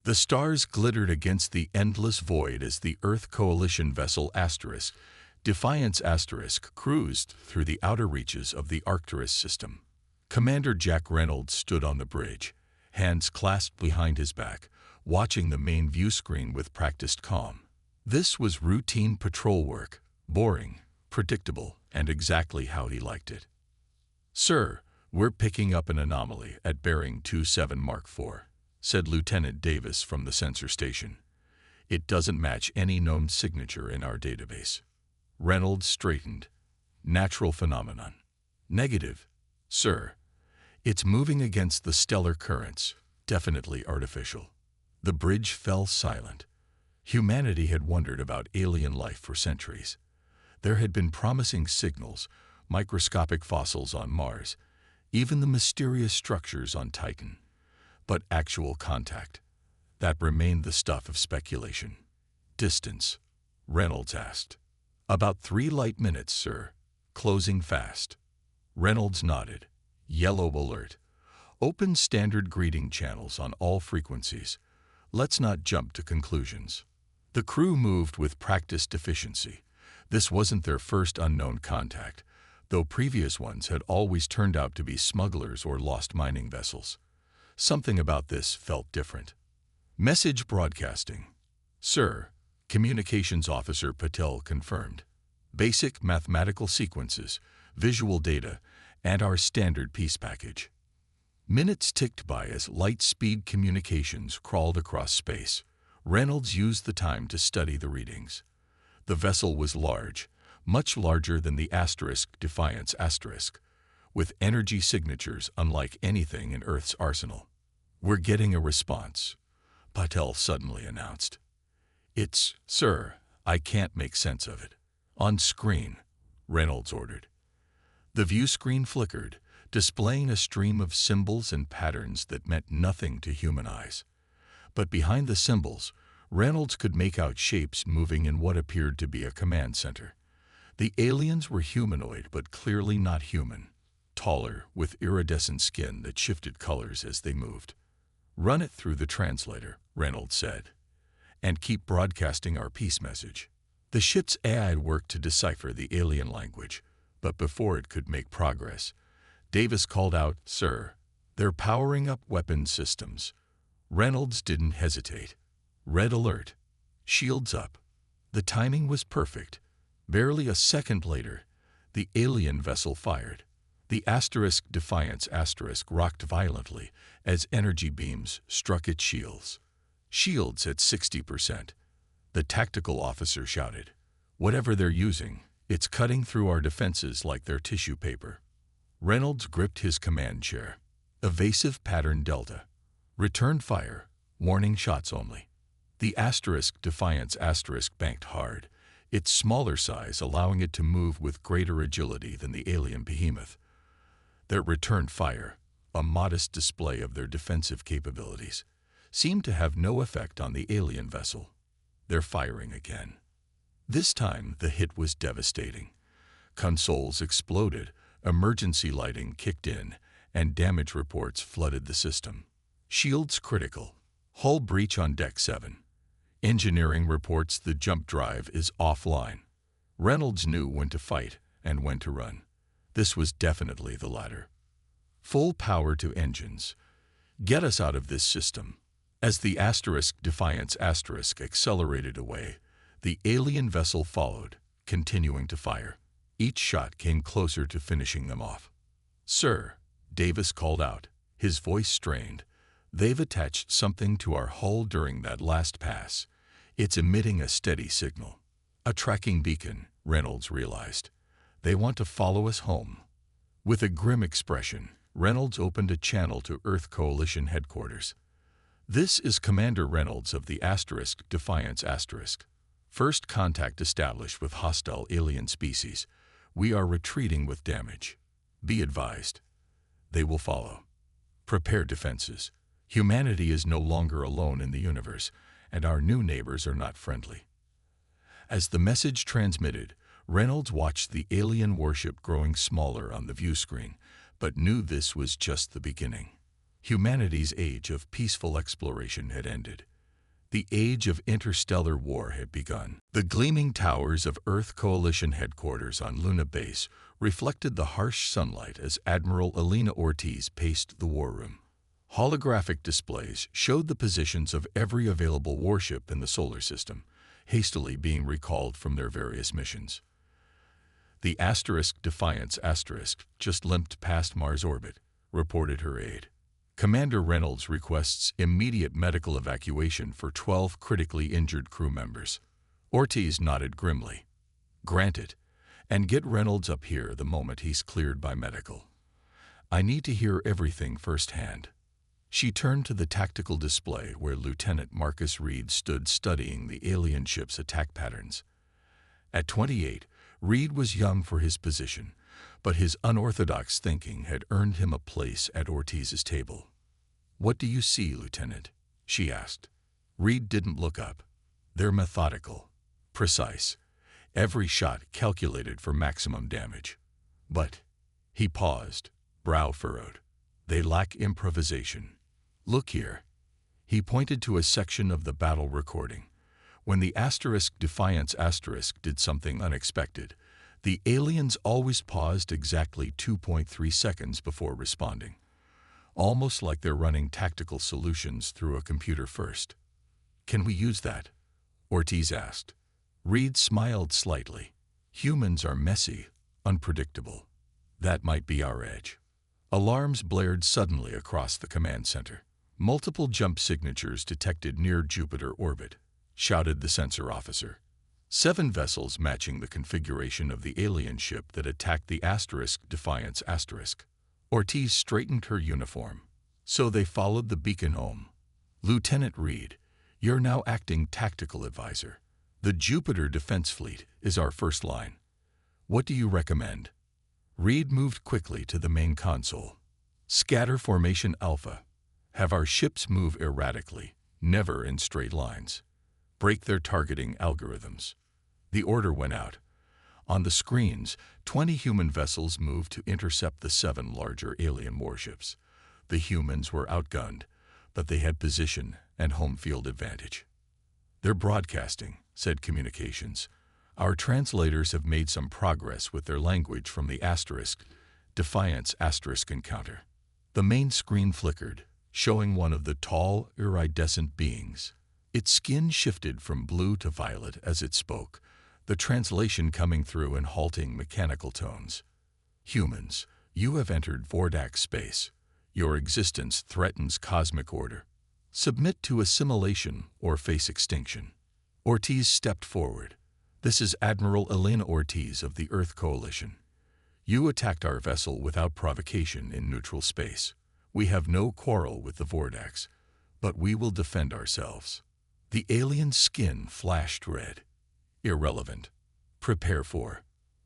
The stars glittered against the endless void as the Earth Coalition vessel Defiance cruised through the outer reaches of the Arcturus system. Commander Jack Reynolds stood on the bridge, hands clasped behind his back, watching the main view screen with practiced calm. This was routine patrol work, boring, predictable, and exactly how he liked it. "Sir, we're picking up an anomaly at bearing 27 Mark IV," said Lieutenant Davis from the sensor station. "It doesn't match any known signature in our database." Reynolds straightened. "Natural phenomenon." "Negative, sir. It's moving against the stellar currents, definitely artificial." The bridge fell silent. Humanity had wondered about alien life for centuries. There had been promising signals, microscopic fossils on Mars, even the mysterious structures on Titan. But actual contact, that remained the stuff of speculation. "Distance?" Reynolds asked. "About 3 light minutes, sir. Closing fast." Reynolds nodded. "Yellow alert. Open standard greeting channels on all frequencies. Let's not jump to conclusions." The crew moved with practiced efficiency. This wasn't their first unknown contact, though previous ones had always turned out to be smugglers or lost mining vessels. Something about this felt different. "Message broadcasting." "Sir," Communications Officer Patel confirmed. "Basic mathematical sequences, visual data, and our standard peace package." Minutes ticked by as light-speed communications crawled across space. Reynolds used the time to study the readings. The vessel was large, much larger than the Defiance with energy signatures unlike anything in Earth's arsenal. "We're getting a response," Patel suddenly announced. Sir, I can't make sense of it." "On screen," Reynolds ordered. The view screen flickered, displaying a stream of symbols and patterns that meant nothing to human eyes. But behind the symbols, Reynolds could make out shapes moving in what appeared to be a command center. The aliens were humanoid but clearly not human, taller, with iridescent skin that shifted colors as they moved. "Run it through the translator," Reynolds said, "and keep broadcasting our peace message." The ship's AI worked to decipher the alien language, but before it could make progress, Davis called out, "Sir, they're powering up weapon systems." Reynolds didn't hesitate. "Red alert. Shields up." The timing was perfect. Barely a second later, the alien vessel fired. The Defiance rocked violently as energy beams struck its shields. "Shields at 60%. The tactical officer shouted. "Whatever they're using, it's cutting through our defenses like they're tissue paper." Reynolds gripped his command chair. "Evasive pattern Delta. Return fire. Warning shots only." The Defiance banked hard, its smaller size allowing it to move with greater agility than the alien behemoth. Their return fire, a modest display of their defensive capabilities, seemed to have no effect on the alien vessel. They're firing again. This time, the hit was devastating. Consoles exploded, emergency lighting kicked in, and damage reports flooded the system. "Shields critical. Hull breach on Deck 7. Engineering reports the jump drive is offline." Reynolds knew when to fight and when to run. This was definitely the latter. "Full power to engines. Get us out of this system." As the Defiance accelerated away, the alien vessel followed, continuing to fire. Each shot came closer to finishing them off. "Sir," Davis called out, his voice strained, "they've attached something to our hull during that last pass. It's emitting a steady signal." "A tracking beacon," Reynolds realized. "They want to follow us home." With a grim expression, Reynolds opened a channel to Earth Coalition headquarters. "This is Commander Reynolds of the Defiance First contact established with hostile alien species. We are retreating with damage. Be advised. They will follow. Prepare defenses. Humanity is no longer alone in the universe, and our new neighbors are not friendly." As the message transmitted, Reynolds watched the alien warship growing smaller on the view screen, but knew this was just the beginning. Humanity's age of peaceful exploration had ended. The age of interstellar war had begun. The gleaming towers of Earth Coalition headquarters on Luna Base reflected the harsh sunlight as Admiral Elena Ortiz paced the war room. Holographic displays showed the positions of every available warship in the solar system, hastily being recalled from their various missions. The Defiance just limped past Mars orbit, reported her aide. Commander Reynolds requests immediate medical evacuation for 12 critically injured crew members. Ortiz nodded grimly. Granted, and get Reynolds up here the moment he's cleared by medical. I need to hear everything firsthand. She turned to the tactical display where Lieutenant Marcus Reed stood studying the alien ship's attack patterns. At 28, Reed was young for his position, but his unorthodox thinking had earned him a place at Ortiz's table. What do you see, Lieutenant? She asked. Reed didn't look up. They're methodical, precise, every shot calculated for maximum damage. But, he paused, brow furrowed, they lack improvisation. Look here. He pointed to a section of the battle recording. When the Defiance did something unexpected, the aliens always paused exactly 2.3 seconds before responding, almost like they're running tactical solutions through a computer first. Can we use that? Ortiz asked. Reed smiled slightly. Humans are messy, unpredictable. That might be our edge. Alarms blared suddenly across the command center. Multiple jump signatures detected near Jupiter orbit, shouted the sensor officer. 7 vessels matching the configuration of the alien ship that attacked the Defiance. Ortiz straightened her uniform. So they followed the beacon home. Lieutenant Reed, you're now acting tactical advisor. The Jupiter Defense Fleet is our first line. What do you recommend? Reed moved quickly to the main console. Scatter formation Alpha. Have our ships move erratically, never in straight lines. Break their targeting algorithms. The order went out. On the screens, 20 human vessels moved to intercept the 7 larger alien warships. The humans were outgunned, but they had position and home field advantage. They're broadcasting, said communications. Our translators have made some progress with their language from the Defiance encounter. The main screen flickered, showing one of the tall, iridescent beings. Its skin shifted from blue to violet as it spoke, the translation coming through in halting mechanical tones. Humans, you have entered Vordax space. Your existence threatens cosmic order. Submit to assimilation or face extinction. Ortiz stepped forward. This is Admiral Elena Ortiz of the Earth Coalition. You attacked our vessel without provocation in neutral space. We have no quarrel with the Vordax, but we will defend ourselves. The alien's skin flashed red. Irrelevant. Prepare for.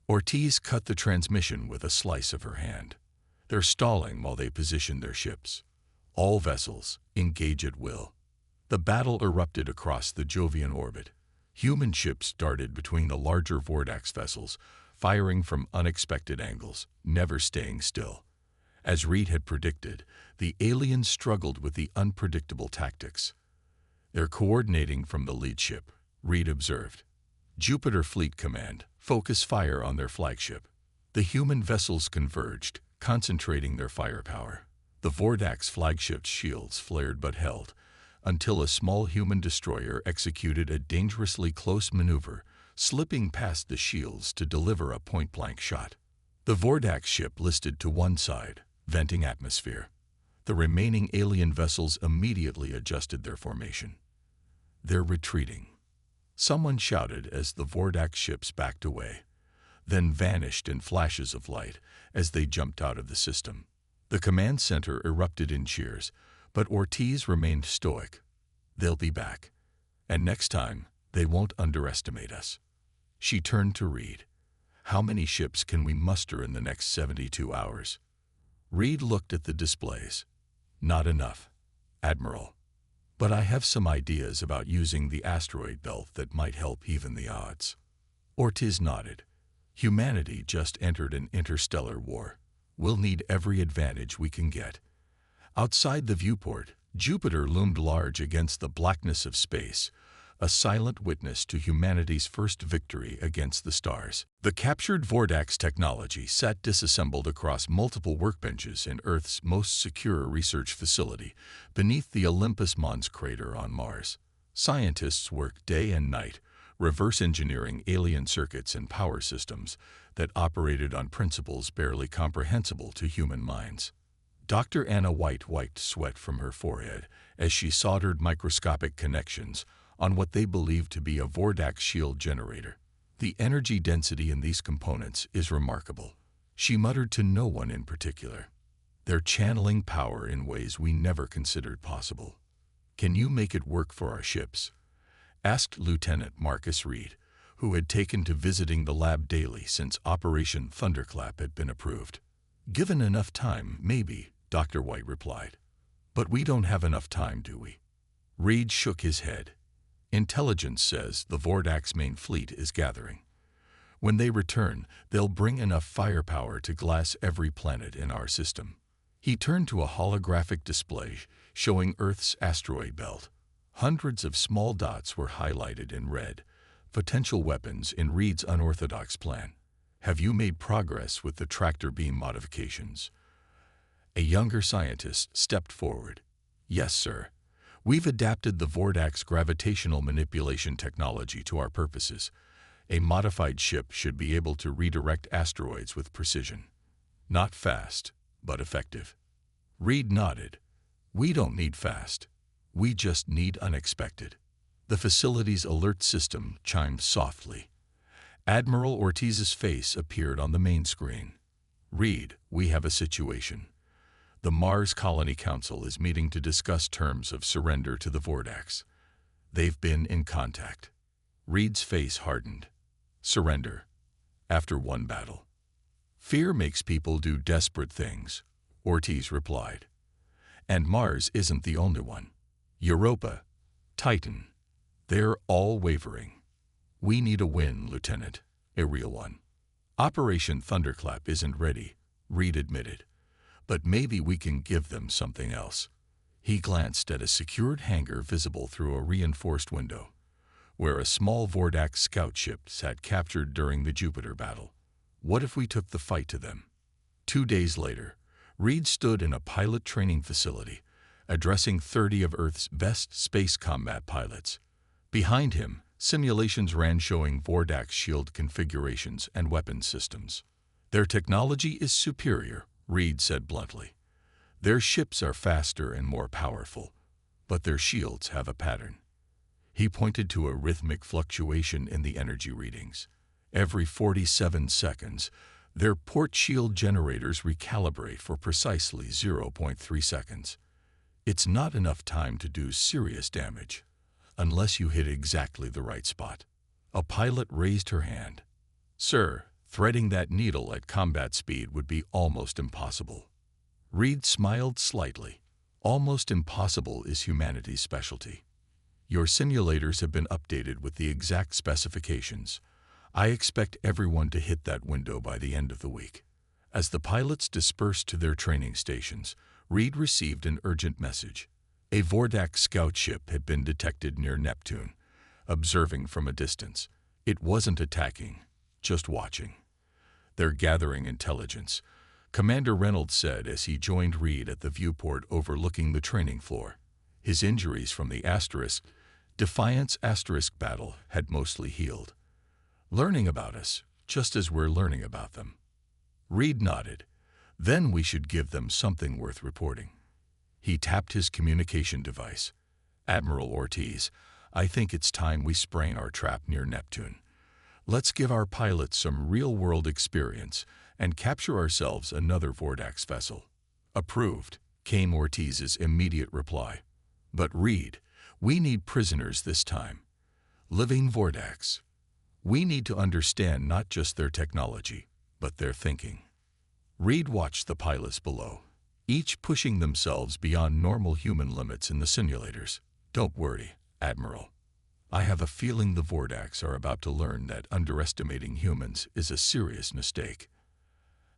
Ortiz cut the transmission with a slice of her hand. They're stalling while they position their ships. All vessels, engage at will. The battle erupted across the Jovian orbit. Human ships darted between the larger Vordax vessels, firing from unexpected angles, never staying still. As Reed had predicted, the aliens struggled with the unpredictable tactics. They're coordinating from the lead ship, Reed observed. Jupiter Fleet Command, focus fire on their flagship. The human vessels converged, concentrating their firepower. The Vordax flagship's shields flared but held, until a small human destroyer executed a dangerously close maneuver, slipping past the shields to deliver a point-blank shot. The Vordax ship listed to one side, venting atmosphere. The remaining alien vessels immediately adjusted their formation. They're retreating. Someone shouted as the Vordax ships backed away, then vanished in flashes of light as they jumped out of the system. The command center erupted in cheers, but Ortiz remained stoic. They'll be back, and next time, they won't underestimate us. She turned to Reed. How many ships can we muster in the next 72 hours? Reed looked at the displays. Not enough, Admiral. But I have some ideas about using the asteroid belt that might help even the odds. Ortiz nodded. Humanity just entered an interstellar war. We'll need every advantage we can get. Outside the viewport, Jupiter loomed large against the blackness of space, a silent witness to humanity's first victory against the stars. The captured Vordax technology sat disassembled across multiple workbenches in Earth's most secure research facility, beneath the Olympus Mons crater on Mars. Scientists worked day and night, reverse engineering alien circuits and power systems that operated on principles barely comprehensible to human minds. Dr. Anna White wiped sweat from her forehead as she soldered microscopic connections on what they believed to be a Vordax shield generator. The energy density in these components is remarkable. She muttered to no one in particular. They're channeling power in ways we never considered possible. Can you make it work for our ships? Asked Lieutenant Marcus Reed, who had taken to visiting the lab daily since Operation Thunderclap had been approved. Given enough time, maybe, Dr. White replied. But we don't have enough time, do we? Reed shook his head. Intelligence says the Vordax main fleet is gathering. When they return, they'll bring enough firepower to glass every planet in our system. He turned to a holographic display showing Earth's asteroid belt. Hundreds of small dots were highlighted in red, potential weapons in Reed's unorthodox plan. Have you made progress with the tractor beam modifications? A younger scientist stepped forward. Yes, sir. We've adapted the Vordax gravitational manipulation technology to our purposes. A modified ship should be able to redirect asteroids with precision. Not fast, but effective. Reed nodded. We don't need fast. We just need unexpected. The facility's alert system chimed softly. Admiral Ortiz's face appeared on the main screen. Reed, we have a situation. The Mars Colony Council is meeting to discuss terms of surrender to the Vordax. They've been in contact. Reed's face hardened. Surrender. After one battle. Fear makes people do desperate things, Ortiz replied. And Mars isn't the only one. Europa, Titan, they're all wavering. We need a win, Lieutenant, a real one. Operation Thunderclap isn't ready, Reed admitted. But maybe we can give them something else. He glanced at a secured hangar visible through a reinforced window, where a small Vordax scout ship sat captured during the Jupiter battle. What if we took the fight to them? 2 days later, Reed stood in a pilot training facility, addressing 30 of Earth's best space combat pilots. Behind him, simulations ran showing Vordax shield configurations and weapons systems. Their technology is superior, Reed said bluntly. Their ships are faster and more powerful, but their shields have a pattern. He pointed to a rhythmic fluctuation in the energy readings. Every 47 seconds, their port shield generators recalibrate for precisely 0.3 seconds. It's not enough time to do serious damage, unless you hit exactly the right spot. A pilot raised her hand. Sir, threading that needle at combat speed would be almost impossible. Reed smiled slightly. Almost impossible is humanity's specialty. Your simulators have been updated with the exact specifications. I expect everyone to hit that window by the end of the week. As the pilots dispersed to their training stations, Reed received an urgent message. A Vordax scout ship had been detected near Neptune, observing from a distance. It wasn't attacking, just watching. They're gathering intelligence, Commander Reynolds said as he joined Reed at the viewport overlooking the training floor. His injuries from the Defiance battle had mostly healed. Learning about us, just as we're learning about them. Reed nodded. Then we should give them something worth reporting. He tapped his communication device. Admiral Ortiz, I think it's time we sprang our trap near Neptune. Let's give our pilots some real-world experience and capture ourselves another Vordax vessel. Approved, came Ortiz's immediate reply. But Reed, we need prisoners this time. Living Vordax. We need to understand not just their technology, but their thinking. Reed watched the pilots below, each pushing themselves beyond normal human limits in the simulators. Don't worry, Admiral. I have a feeling the Vordax are about to learn that underestimating humans is a serious mistake.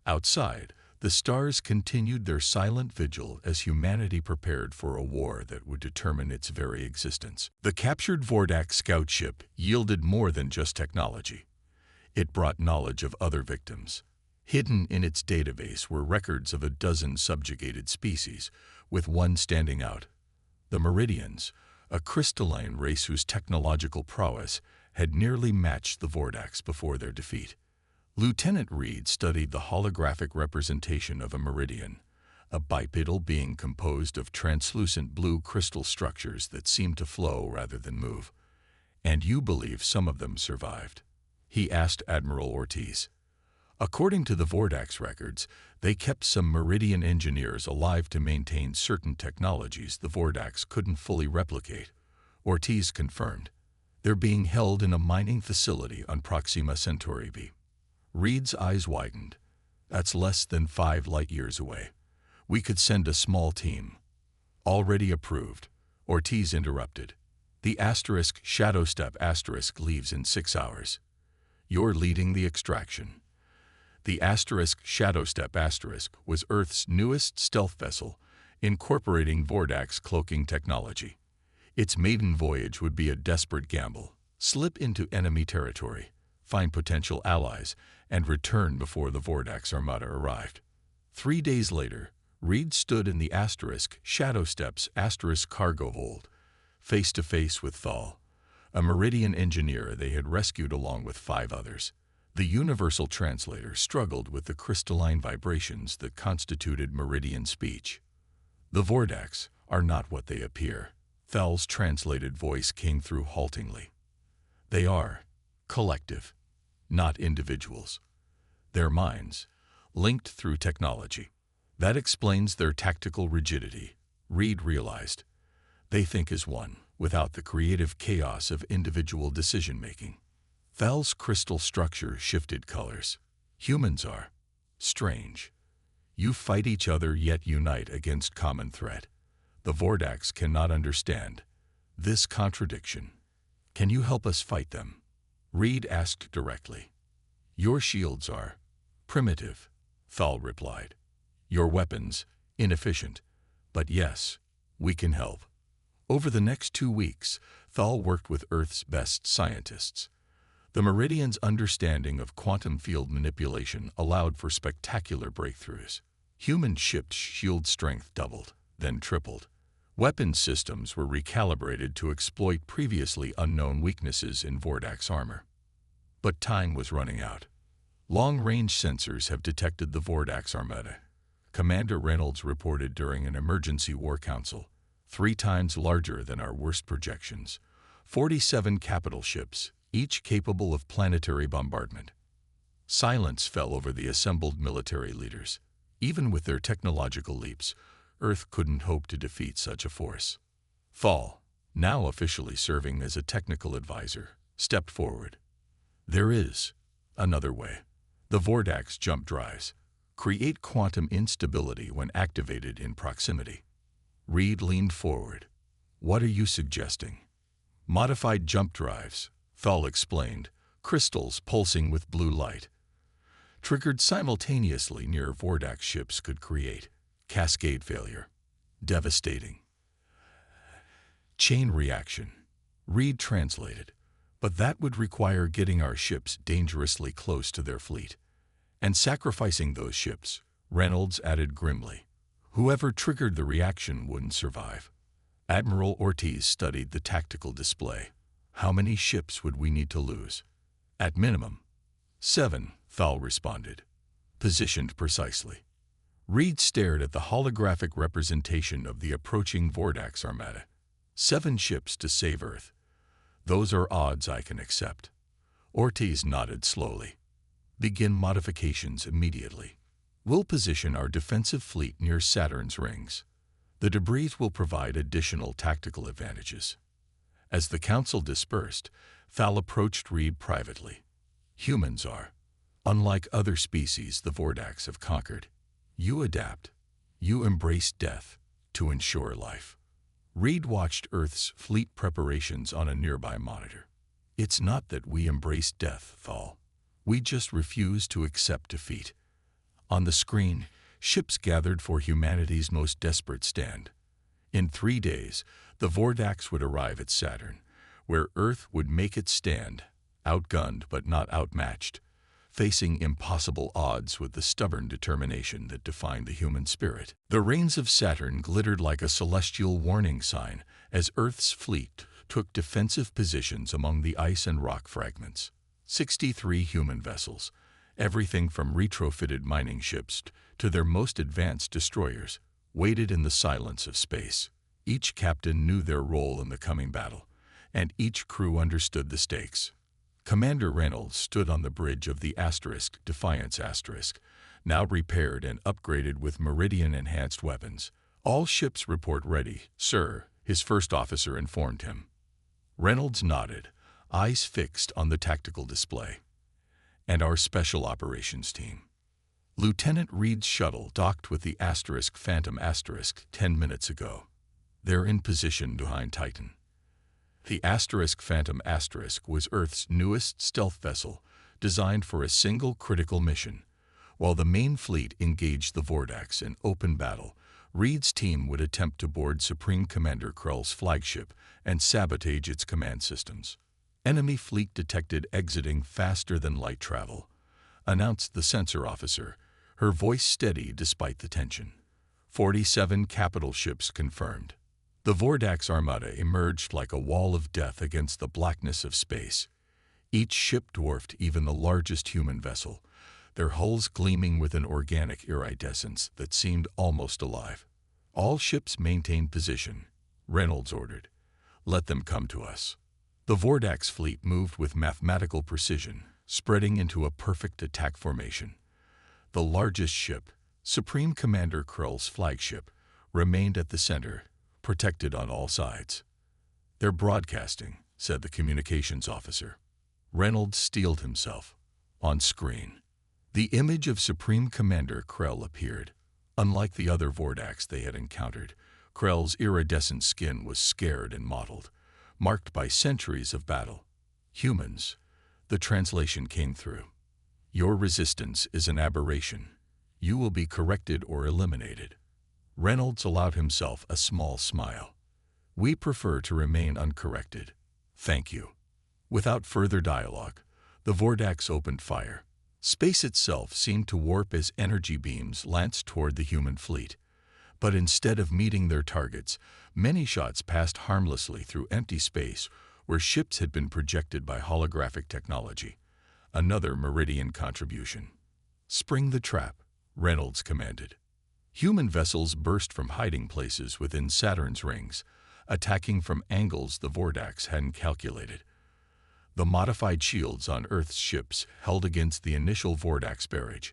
Outside, The stars continued their silent vigil as humanity prepared for a war that would determine its very existence. The captured Vordak scout ship yielded more than just technology. It brought knowledge of other victims. Hidden in its database were records of a dozen subjugated species, with one standing out: the Meridians, a crystalline race whose technological prowess had nearly matched the Vordaks before their defeat. Lieutenant Reed studied the holographic representation of a meridian, a bipedal being composed of translucent blue crystal structures that seemed to flow rather than move. "And you believe some of them survived?" he asked Admiral Ortiz. According to the Vordaks records, they kept some Meridian engineers alive to maintain certain technologies the Vordaks couldn't fully replicate, Ortiz confirmed. "They're being held in a mining facility on Proxima Centauri B." Reed's eyes widened. "That's less than 5 light-years away. We could send a small team." "Already approved," Ortiz interrupted. "The Shadow Step leaves in 6 hours. You're leading the extraction." The Shadow Step was Earth's newest stealth vessel, incorporating Vordak's cloaking technology. Its maiden voyage would be a desperate gamble: slip into enemy territory, find potential allies, and return before the Vordaks armada arrived. 3 days later, Reed stood in the Shadow Step's cargo hold, face to face with Thal, a Meridian engineer they had rescued along with 5 others. The Universal Translator struggled with the crystalline vibrations that constituted Meridian speech. "The Vordaks are not what they appear." Thal's translated voice came through haltingly. "They are collective, not individuals. Their minds, linked through technology. That explains their tactical rigidity," Reed realized. "They think as one, without the creative chaos of individual decision-making." Thal's crystal structure shifted colors. "Humans are strange. You fight each other yet unite against common threat. The Vordaks cannot understand this contradiction. Can you help us fight them?" Reed asked directly. "Your shields are primitive," Thal replied. "Your weapons inefficient. But yes, we can help." Over the next 2 weeks, Thal worked with Earth's best scientists. The Meridian's understanding of quantum field manipulation allowed for spectacular breakthroughs. Human ships' shield strength doubled, then tripled. Weapon systems were recalibrated to exploit previously unknown weaknesses in Vordak's armor. But time was running out. "Long-range sensors have detected the Vordak's armada," Commander Reynolds reported during an emergency war council. 3 times larger than our worst projections. 47 capital ships, each capable of planetary bombardment. Silence fell over the assembled military leaders. Even with their technological leaps, Earth couldn't hope to defeat such a force. Thal, now officially serving as a technical advisor, stepped forward. "There is another way. The Vordak's jump drives create quantum instability when activated in proximity." Reed leaned forward. "What are you suggesting?" "Modified jump drives," Thal explained, "crystals pulsing with blue light. Triggered simultaneously near Vordak ships could create cascade failure. Devastating. Chain reaction," Reed translated. "But that would require getting our ships dangerously close to their fleet. And sacrificing those ships," Reynolds added grimly. "Whoever triggered the reaction wouldn't survive." Admiral Ortiz studied the tactical display. "How many ships would we need to lose?" "At minimum 7, Thal responded. "Positioned precisely." Reed stared at the holographic representation of the approaching Vordak's armada. 7 ships to save Earth. Those are odds I can accept." Ortiz nodded slowly. "Begin modifications immediately. We'll position our defensive fleet near Saturn's rings. The debris will provide additional tactical advantages." As the council dispersed, Thal approached Reed privately. "Humans are unlike other species the Vordaks have conquered. You adapt. You embrace death to ensure life." Reed watched Earth's fleet preparations on a nearby monitor. "It's not that we embrace death, Thal. We just refuse to accept defeat." On the screen, ships gathered for humanity's most desperate stand. In 3 days, the Vordax would arrive at Saturn, where Earth would make its stand, outgunned but not outmatched, facing impossible odds with the stubborn determination that defined the human spirit. The rains of Saturn glittered like a celestial warning sign as Earth's fleet took defensive positions among the ice and rock fragments. 63 human vessels, everything from retrofitted mining ships to their most advanced destroyers, waited in the silence of space. Each captain knew their role in the coming battle, and each crew understood the stakes. Commander Reynolds stood on the bridge of the Defiance now repaired and upgraded with Meridian-enhanced weapons. "All ships report ready, sir," his first officer informed him. Reynolds nodded, eyes fixed on the tactical display. "And our special operations team?" Lieutenant Reed's shuttle docked with the Phantom 10 minutes ago. They're in position behind Titan. The Phantom was Earth's newest stealth vessel, designed for a single critical mission. While the main fleet engaged the Vordax in open battle, Reed's team would attempt to board Supreme Commander Krell's flagship and sabotage its command systems. "Enemy fleet detected exiting faster than light travel," announced the sensor officer, her voice steady despite the tension. 47 capital ships confirmed. The Vordax armada emerged like a wall of death against the blackness of space. Each ship dwarfed even the largest human vessel, their hulls gleaming with an organic iridescence that seemed almost alive. "All ships maintain position," Reynolds ordered. "Let them come to us." The Vordax fleet moved with mathematical precision, spreading into a perfect attack formation. The largest ship, Supreme Commander Krell's flagship, remained at the center, protected on all sides. "They're broadcasting," said the communications officer. Reynolds steeled himself. On screen, the image of Supreme Commander Krell appeared. Unlike the other Vordax they had encountered, Krell's iridescent skin was scared and mottled, marked by centuries of battle. "Humans," the translation came through. "Your resistance is an aberration. You will be corrected or eliminated." Reynolds allowed himself a small smile. "We prefer to remain uncorrected. Thank you." Without further dialogue, the Vordax opened fire. Space itself seemed to warp as energy beams lanced toward the human fleet. But instead of meeting their targets, many shots passed harmlessly through empty space where ships had been projected by holographic technology. Another Meridian contribution. "Spring the trap," Reynolds commanded. Human vessels burst from hiding places within Saturn's rings, attacking from angles the Vordax hadn't calculated. The modified shields on Earth's ships held against the initial Vordax barrage,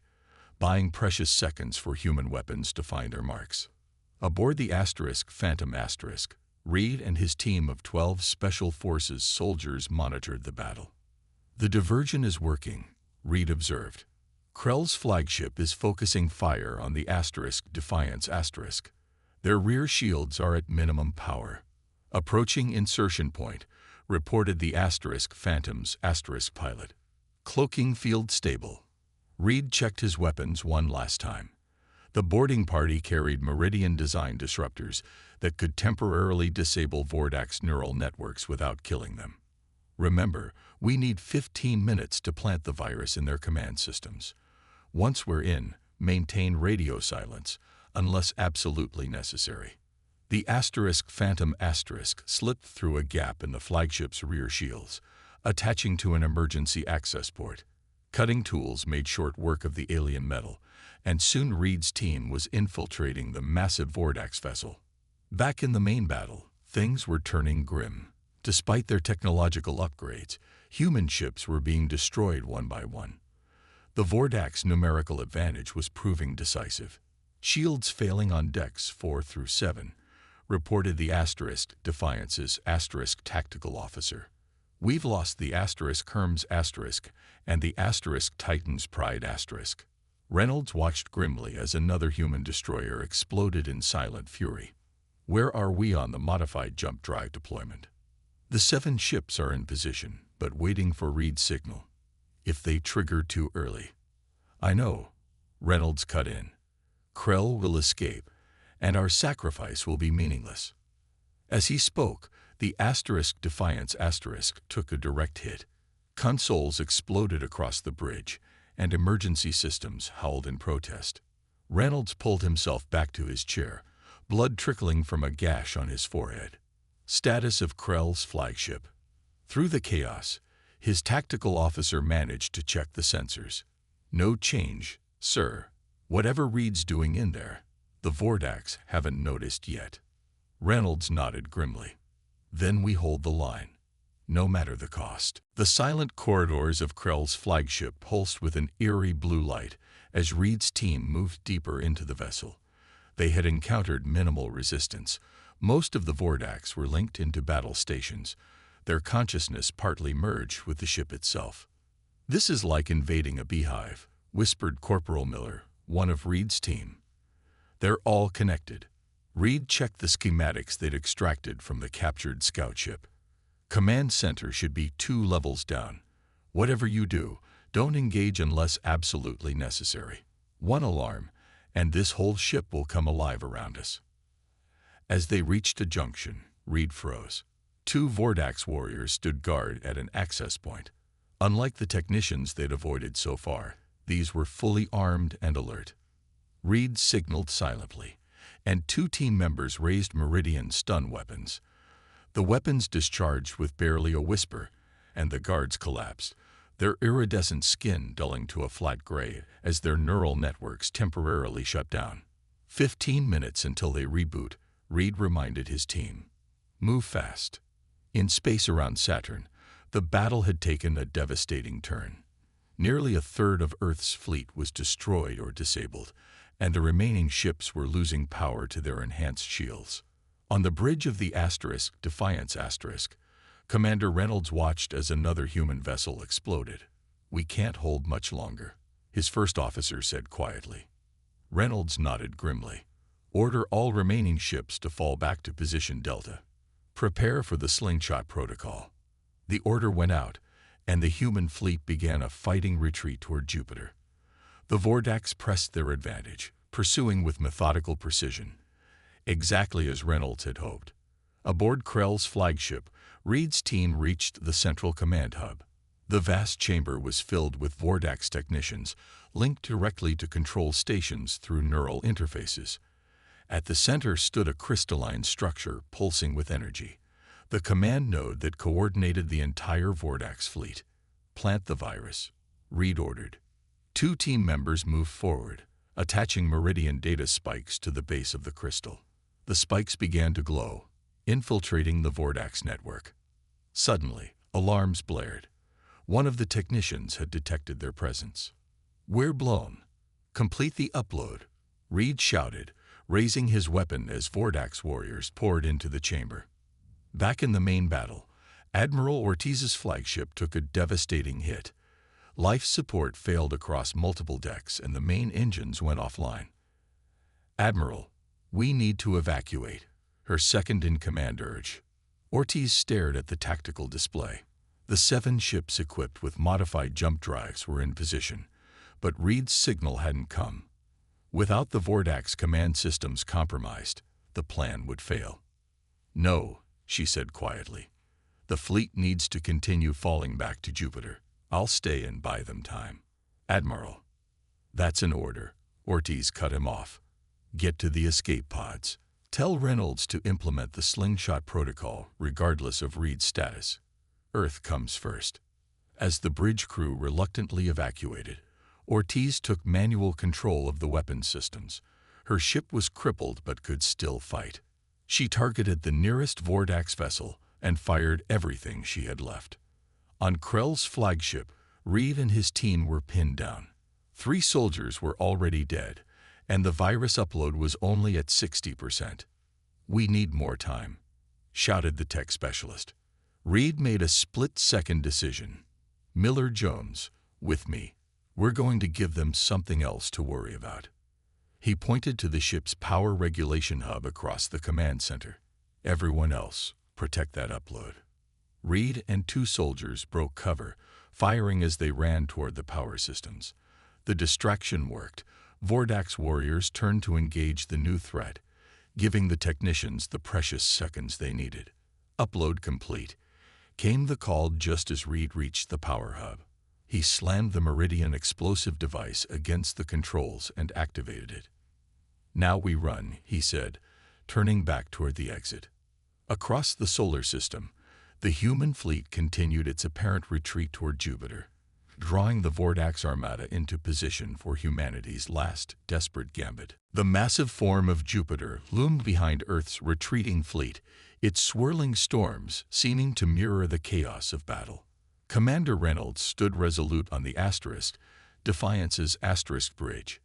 buying precious seconds for human weapons to find their marks. Aboard the Phantom Reed and his team of 12 Special Forces soldiers monitored the battle. "The diversion is working," Reed observed. "Krell's flagship is focusing fire on the Defiance Their rear shields are at minimum power. Approaching insertion point," reported the Phantom's pilot. "Cloaking field stable." Reed checked his weapons one last time. The boarding party carried Meridian design disruptors that could temporarily disable Vordax neural networks without killing them. "Remember, we need 15 minutes to plant the virus in their command systems. Once we're in, maintain radio silence, unless absolutely necessary." The Phantom slipped through a gap in the flagship's rear shields, attaching to an emergency access port. Cutting tools made short work of the alien metal, and soon Reed's team was infiltrating the massive Vordax vessel. Back in the main battle, things were turning grim. Despite their technological upgrades, human ships were being destroyed one by one. The Vordax numerical advantage was proving decisive. "Shields failing on decks 4 through 7, reported the Defiance's tactical officer. "We've lost the Hermes and the Titan's Pride *." Reynolds watched grimly as another human destroyer exploded in silent fury. "Where are we on the modified jump drive deployment?" "The 7 ships are in position, but waiting for Reed's signal. If they trigger too early." "I know," Reynolds cut in. Krell will escape, and our sacrifice will be meaningless." As he spoke, the Defiance took a direct hit. Consoles exploded across the bridge, and emergency systems howled in protest. Reynolds pulled himself back to his chair, blood trickling from a gash on his forehead. Status of Krell's flagship. Through the chaos, his tactical officer managed to check the sensors. "No change, sir. Whatever Reed's doing in there, the Vordax haven't noticed yet." Reynolds nodded grimly. "Then we hold the line, no matter the cost." The silent corridors of Krell's flagship pulsed with an eerie blue light as Reed's team moved deeper into the vessel. They had encountered minimal resistance. Most of the Vordax were linked into battle stations, their consciousness partly merged with the ship itself. "This is like invading a beehive," whispered Corporal Miller, one of Reed's team. "They're all connected." Reed checked the schematics they'd extracted from the captured scout ship. "Command center should be 2 levels down. Whatever you do, don't engage unless absolutely necessary. One alarm, and this whole ship will come alive around us." As they reached a junction, Reed froze. 2 Vordax warriors stood guard at an access point. Unlike the technicians they'd avoided so far, these were fully armed and alert. Reed signaled silently, and 2 team members raised Meridian stun weapons. The weapons discharged with barely a whisper, and the guards collapsed, their iridescent skin dulling to a flat gray as their neural networks temporarily shut down. 15 minutes until they reboot, Reed reminded his team. "Move fast." In space around Saturn, the battle had taken a devastating turn. Nearly a third of Earth's fleet was destroyed or disabled, and the remaining ships were losing power to their enhanced shields. On the bridge of the Defiance Commander Reynolds watched as another human vessel exploded. "We can't hold much longer," his first officer said quietly. Reynolds nodded grimly. "Order all remaining ships to fall back to position Delta. Prepare for the slingshot protocol." The order went out, and the human fleet began a fighting retreat toward Jupiter. The Vordax pressed their advantage, pursuing with methodical precision, exactly as Reynolds had hoped. Aboard Krell's flagship, Reed's team reached the central command hub. The vast chamber was filled with Vordax technicians, linked directly to control stations through neural interfaces. At the center stood a crystalline structure pulsing with energy, the command node that coordinated the entire Vordax fleet. "Plant the virus," Reed ordered. 2 team members moved forward, attaching Meridian data spikes to the base of the crystal. The spikes began to glow, infiltrating the Vordax network. Suddenly, alarms blared. One of the technicians had detected their presence. "We're blown. Complete the upload," Reed shouted, raising his weapon as Vordax warriors poured into the chamber. Back in the main battle, Admiral Ortiz's flagship took a devastating hit. Life support failed across multiple decks and the main engines went offline. "Admiral, we need to evacuate," her second-in-command urged. Ortiz stared at the tactical display. The 7 ships equipped with modified jump drives were in position, but Reed's signal hadn't come. Without the Vordax command systems compromised, the plan would fail. "No," she said quietly. "The fleet needs to continue falling back to Jupiter. I'll stay and buy them time." "Admiral." "That's an order," Ortiz cut him off. "Get to the escape pods. Tell Reynolds to implement the slingshot protocol regardless of Reed's status. Earth comes first." As the bridge crew reluctantly evacuated, Ortiz took manual control of the weapons systems. Her ship was crippled but could still fight. She targeted the nearest Vordax vessel and fired everything she had left. On Krell's flagship, Reed and his team were pinned down. 3 soldiers were already dead, and the virus upload was only at 60%. "We need more time," shouted the tech specialist. Reed made a split-second decision. "Miller Jones, with me. We're going to give them something else to worry about." He pointed to the ship's power regulation hub across the command center. "Everyone else, protect that upload." Reed and 2 soldiers broke cover, firing as they ran toward the power systems. The distraction worked, Vordax warriors turned to engage the new threat, giving the technicians the precious seconds they needed. Upload complete. Came the call just as Reed reached the power hub. He slammed the Meridian explosive device against the controls and activated it. "Now we run," he said, turning back toward the exit. Across the solar system, the human fleet continued its apparent retreat toward Jupiter, drawing the Vordax armada into position for humanity's last desperate gambit. The massive form of Jupiter loomed behind Earth's retreating fleet, its swirling storms seeming to mirror the chaos of battle. Commander Reynolds stood resolute on the Defiance's asterisk bridge,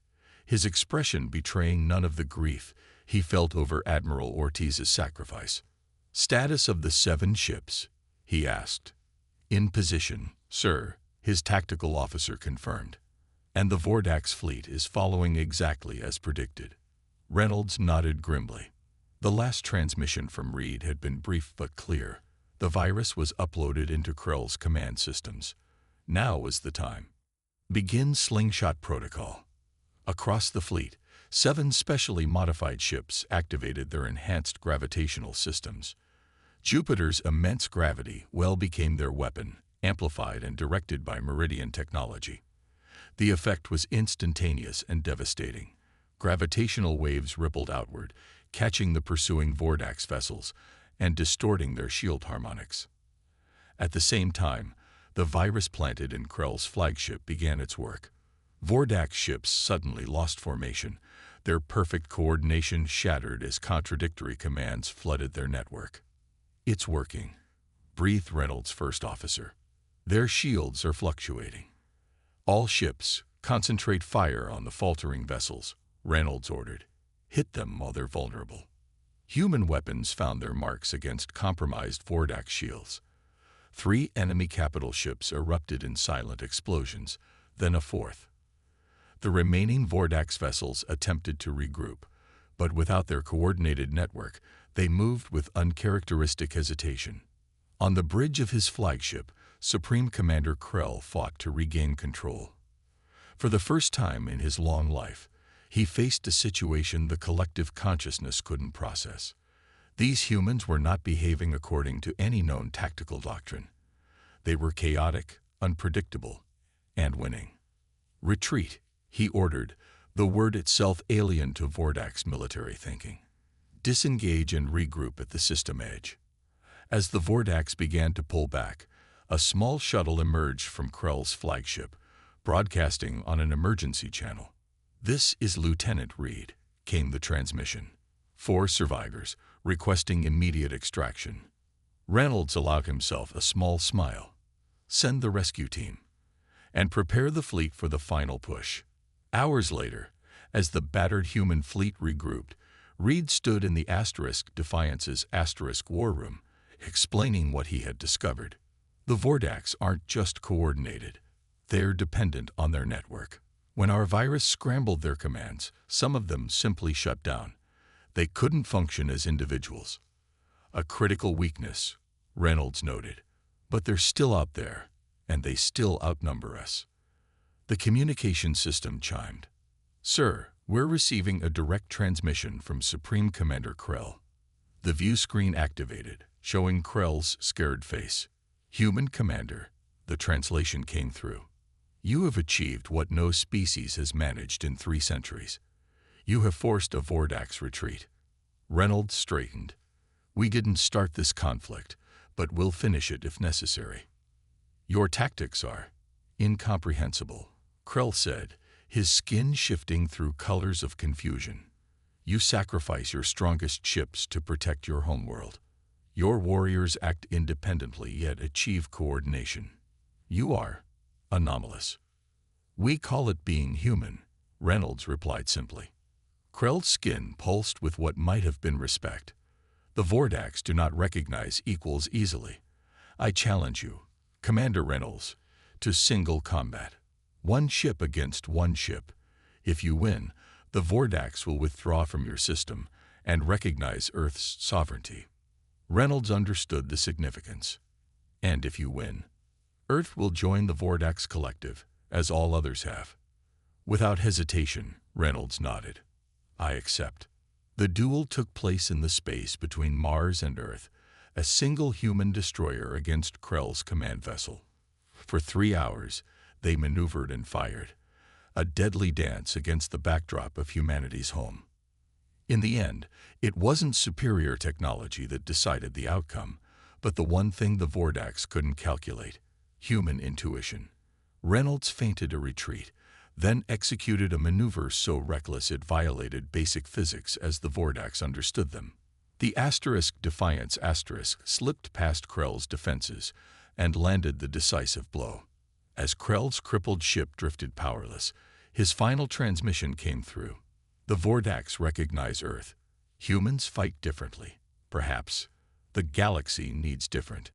his expression betraying none of the grief he felt over Admiral Ortiz's sacrifice. "Status of the 7 ships?" he asked. "In position, sir," his tactical officer confirmed. "And the Vordax fleet is following exactly as predicted." Reynolds nodded grimly. The last transmission from Reed had been brief but clear. The virus was uploaded into Krell's command systems. Now was the time. Begin slingshot protocol. Across the fleet, 7 specially modified ships activated their enhanced gravitational systems. Jupiter's immense gravity well became their weapon, amplified and directed by Meridian technology. The effect was instantaneous and devastating. Gravitational waves rippled outward, catching the pursuing Vordax vessels and distorting their shield harmonics. At the same time, the virus planted in Krell's flagship began its work. Vordax ships suddenly lost formation, their perfect coordination shattered as contradictory commands flooded their network. "It's working," breathed Reynolds' first officer. "Their shields are fluctuating." "All ships, concentrate fire on the faltering vessels," Reynolds ordered. "Hit them while they're vulnerable." Human weapons found their marks against compromised Vordax shields. 3 enemy capital ships erupted in silent explosions, then a 4th. The remaining Vordax vessels attempted to regroup, but without their coordinated network, they moved with uncharacteristic hesitation. On the bridge of his flagship, Supreme Commander Krell fought to regain control. For the first time in his long life, he faced a situation the collective consciousness couldn't process. These humans were not behaving according to any known tactical doctrine. They were chaotic, unpredictable, and winning. "Retreat," he ordered, the word itself alien to Vordax military thinking. "Disengage and regroup at the system edge." As the Vordax began to pull back, a small shuttle emerged from Krell's flagship, broadcasting on an emergency channel. "This is Lieutenant Reed," came the transmission. 4 survivors, requesting immediate extraction. Reynolds allowed himself a small smile. "Send the rescue team. And prepare the fleet for the final push." Hours later, as the battered human fleet regrouped, Reed stood in the Defiance's war room, explaining what he had discovered. "The Vordax aren't just coordinated. They're dependent on their network. When our virus scrambled their commands, some of them simply shut down. They couldn't function as individuals." "A critical weakness," Reynolds noted. "But they're still out there, and they still outnumber us." The communication system chimed. "Sir, we're receiving a direct transmission from Supreme Commander Krell." The view screen activated, showing Krell's scared face. "Human Commander," the translation came through. "You have achieved what no species has managed in 3 centuries. You have forced a Vordax retreat." Reynolds straightened. "We didn't start this conflict, but we'll finish it if necessary." "Your tactics are incomprehensible," Krell said, his skin shifting through colors of confusion. "You sacrifice your strongest ships to protect your homeworld. Your warriors act independently yet achieve coordination. You are anomalous." "We call it being human," Reynolds replied simply. Krell's skin pulsed with what might have been respect. "The Vordax do not recognize equals easily. I challenge you, Commander Reynolds, to single combat. 1 ship against 1 ship. If you win, the Vordax will withdraw from your system and recognize Earth's sovereignty." Reynolds understood the significance. "And if you win, Earth will join the Vordax collective, as all others have." Without hesitation, Reynolds nodded. I accept. The duel took place in the space between Mars and Earth, a single human destroyer against Krell's command vessel. For 3 hours, they maneuvered and fired, a deadly dance against the backdrop of humanity's home. In the end, it wasn't superior technology that decided the outcome, but the one thing the Vordax couldn't calculate: human intuition. Reynolds feinted a retreat, then executed a maneuver so reckless it violated basic physics as the Vordax understood them. The Defiance slipped past Krell's defenses and landed the decisive blow. As Krell's crippled ship drifted powerless, his final transmission came through. The Vordax recognize Earth. Humans fight differently. Perhaps the galaxy needs different